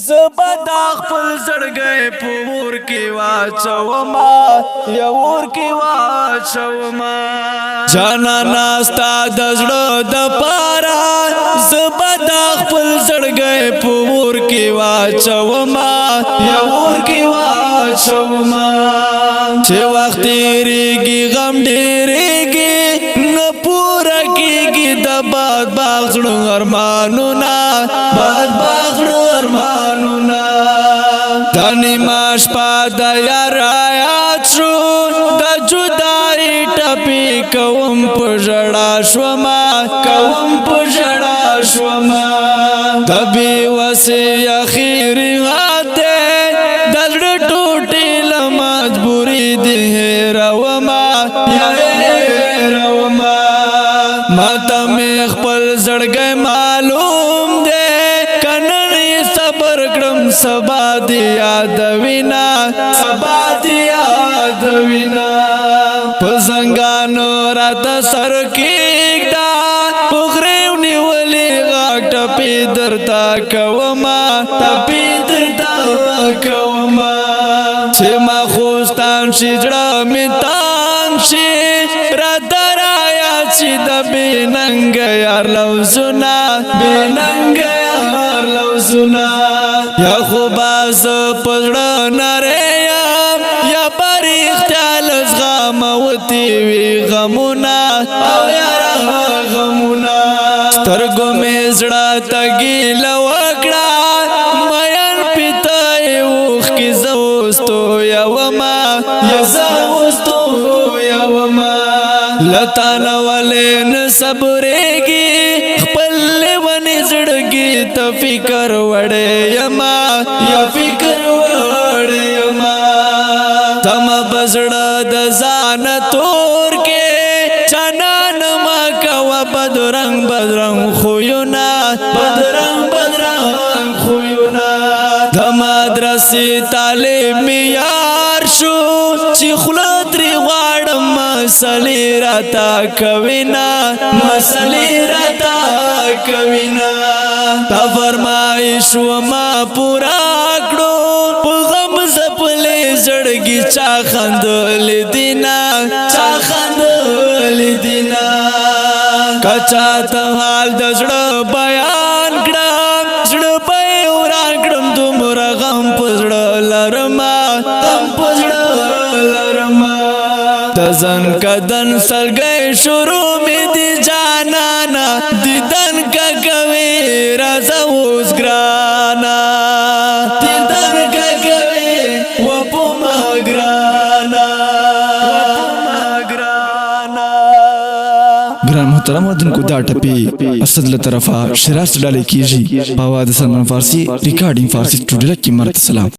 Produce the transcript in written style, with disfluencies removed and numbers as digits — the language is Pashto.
زبدا خپل زړګي پور کې واچوما یا ور کې واچوما جانا ناستا د زړه د پارا زبدا خپل زړګي پور کې واچوما یا ور کې واچوما چې وخت ریږي غم ډېرېږي نه پورا کېږي د باد باغ زړه ارمانونه باد باغ زړه ارمانونه دانی ماش پاد یار آیات شو د جدای ټپی کوم پژړا شوما کوم پژړا شوما دبي وسي اخیر غاته دل ټوټي لمجبوري دي روما یا روما ماته مې خپل زړګي معلوم دي کنه صبر کړم سبا دی یاد وینا سبا دی یاد وینا پزنګانو رات سر کېږدا پغریو نیولې غاټ په درتا کوما تپې درتا کوما چې ما خوستان شي جړه می تان شي را درایا چې د بننګ یار لوزنا بننګ یار لوزنا یا خو باز پړه نریم یا بری اختیال غموتی وی غمونا او یار غمونا سترګو می زړه تګی لوکړه مېن پتاي وخ کی زوستو یوما یا زوستو یوما لتان ولین صبرېږي خپل ونی زړګي ته فکر وړې یما یا فکر وړې یما تم بزړه د ځان تور کې چنان ما کوا بدرنګ بدرنګ خوینا بدرنګ بدرنګ خوینا د مدرسې طالب یار شو چې خلاتري غواړم مسلې راتا کوینا مسلې راتا کوینا تا فرمایش وما پورا کړو په غم زپلې زړګي چا خندل دینا چا خندل دینا کچا ته حال د زړه بیان کړم زړه په وران کړم دومره غم پزړه لرما غم پزړه لرما دزن کدن سرګي شروع می دي جانانا دیدن کا کوي راز اوس ګرانا دیدن کا کوي و په مګرانا ګران محترم اوردونکو دا ټپي اسد له طرفه شراس ډالې کیږي په आवाज سلمان فارسی ریکارډینګ فارسی سټوډیو کې مرته سلام